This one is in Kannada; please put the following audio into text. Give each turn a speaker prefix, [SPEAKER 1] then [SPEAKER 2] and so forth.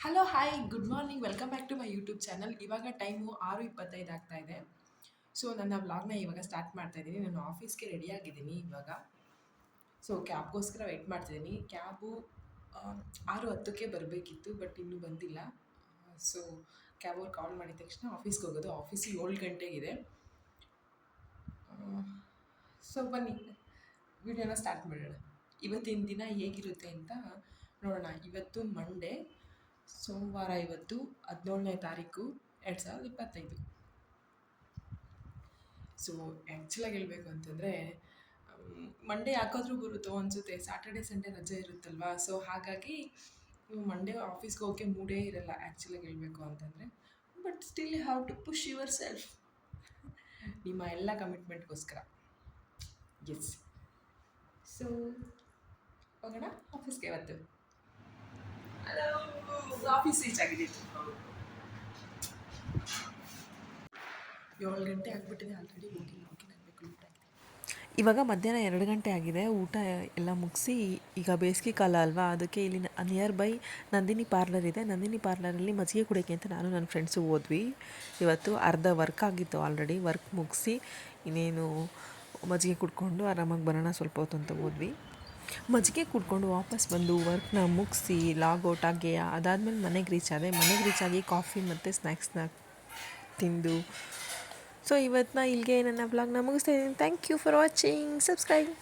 [SPEAKER 1] Hello hi good morning welcome back to my YouTube channel. ಇವಾಗ ಟೈಮು 6:25 ಆಗ್ತಾ ಇದೆ. ಸೊ ನನ್ನ ವ್ಲಾಗ್ನ ಇವಾಗ ಸ್ಟಾರ್ಟ್ ಮಾಡ್ತಾ ಇದ್ದೀನಿ. ನಾನು ಆಫೀಸ್ಗೆ ರೆಡಿ ಆಗಿದ್ದೀನಿ ಇವಾಗ. ಸೊ ಕ್ಯಾಬ್ಗೋಸ್ಕರ ವೆಯ್ಟ್ ಮಾಡ್ತಿದ್ದೀನಿ. ಕ್ಯಾಬು 6:10ಕ್ಕೆ ಬರಬೇಕಿತ್ತು, ಬಟ್ ಇನ್ನೂ ಬಂದಿಲ್ಲ. ಸೊ ಕ್ಯಾಬ್ ಅವ್ರು ಕಾಲ್ ಮಾಡಿದ ತಕ್ಷಣ ಆಫೀಸ್ಗೆ ಹೋಗೋದು. ಆಫೀಸು 7 ಗಂಟೆಗಿದೆ. ಸೊ ಬನ್ನಿ ವಿಡಿಯೋನ ಸ್ಟಾರ್ಟ್ ಮಾಡೋಣ. ಇವತ್ತಿನ ದಿನ ಹೇಗಿರುತ್ತೆ ಅಂತ ನೋಡೋಣ. ಇವತ್ತು ಮಂಡೇ, ಸೋಮವಾರ. ಇವತ್ತು 17ನೇ ತಾರೀಕು 2025. ಸೊ ಆ್ಯಕ್ಚುಲಾಗಿ ಹೇಳಬೇಕು ಅಂತಂದರೆ ಮಂಡೇ ಯಾಕಾದರೂ ಬರುತ್ತೋ ಅನಿಸುತ್ತೆ. ಸ್ಯಾಟರ್ಡೆ ಸಂಡೇ ರಜೆ ಇರುತ್ತಲ್ವಾ, ಸೊ ಹಾಗಾಗಿ ಮಂಡೇ ಆಫೀಸ್ಗೆ ಹೋಗೋಕ್ಕೆ ಮೂಡೇ ಇರಲ್ಲ ಆ್ಯಕ್ಚುಲಾಗಿ ಹೇಳಬೇಕು ಅಂತಂದರೆ. But still you have to push yourself, ನಿಮ್ಮ ಎಲ್ಲ ಕಮಿಟ್ಮೆಂಟ್ಗೋಸ್ಕರ. ಎಸ್. ಸೊ ಹೋಗೋಣ ಆಫೀಸ್ಗೆ ಇವತ್ತು. ಹಲೋ, ಆಫೀಸ್ ರೀಚ್ ಆಗಿದ್ದೀವಿ. 7 ಗಂಟೆ ಆಗಿಬಿಟ್ಟಿದೆ ಆಲ್ರೆಡಿ. ಹೋಗಿ ಆಗಬೇಕು ಊಟ.
[SPEAKER 2] ಇವಾಗ ಮಧ್ಯಾಹ್ನ 2 ಗಂಟೆ ಆಗಿದೆ. ಊಟ ಎಲ್ಲ ಮುಗಿಸಿ, ಈಗ ಬೇಸಿಗೆ ಕಾಲ ಅಲ್ವಾ, ಅದಕ್ಕೆ ಇಲ್ಲಿ ನಿಯರ್ ಬೈ ನಂದಿನಿ ಪಾರ್ಲರ್ ಇದೆ. ನಂದಿನಿ ಪಾರ್ಲರಲ್ಲಿ ಮಜ್ಜಿಗೆ ಕುಡಿಯೋಕ್ಕೆ ಅಂತ ನಾನು ನನ್ನ ಫ್ರೆಂಡ್ಸು ಹೋದ್ವಿ. ಇವತ್ತು ಅರ್ಧ ವರ್ಕ್ ಆಗಿತ್ತು ಆಲ್ರೆಡಿ. ವರ್ಕ್ ಮುಗಿಸಿ ಇನ್ನೇನು ಮಜ್ಜಿಗೆ ಕುಡ್ಕೊಂಡು ಆರಾಮಾಗಿ ಬರೋಣ ಸ್ವಲ್ಪ ಹೊತ್ತು ಅಂತ ಹೋದ್ವಿ. ಮಜ್ಜಿಗೆ ಕುಡ್ಕೊಂಡು ವಾಪಸ್ ಬಂದು ವರ್ಕ್ನ ಮುಗಿಸಿ ಲಾಗೌಟ್ ಆಗಿ ಅದಾದಮೇಲೆ ಮನೆಗೆ ರೀಚ್ ಆದೆ. ಮನೆಗೆ ರೀಚ್ ಆಗಿ ಕಾಫಿ ಮತ್ತು ಸ್ನ್ಯಾಕ್ಸ್ನ ತಿಂದು, ಸೊ ಇವತ್ತು ಇಲ್ಲಿಗೆ ನನ್ನ ವ್ಲಾಗ್ನ ಮುಗಿಸ್ತಾ ಇದ್ದೀನಿ. Thank you for watching. Subscribe.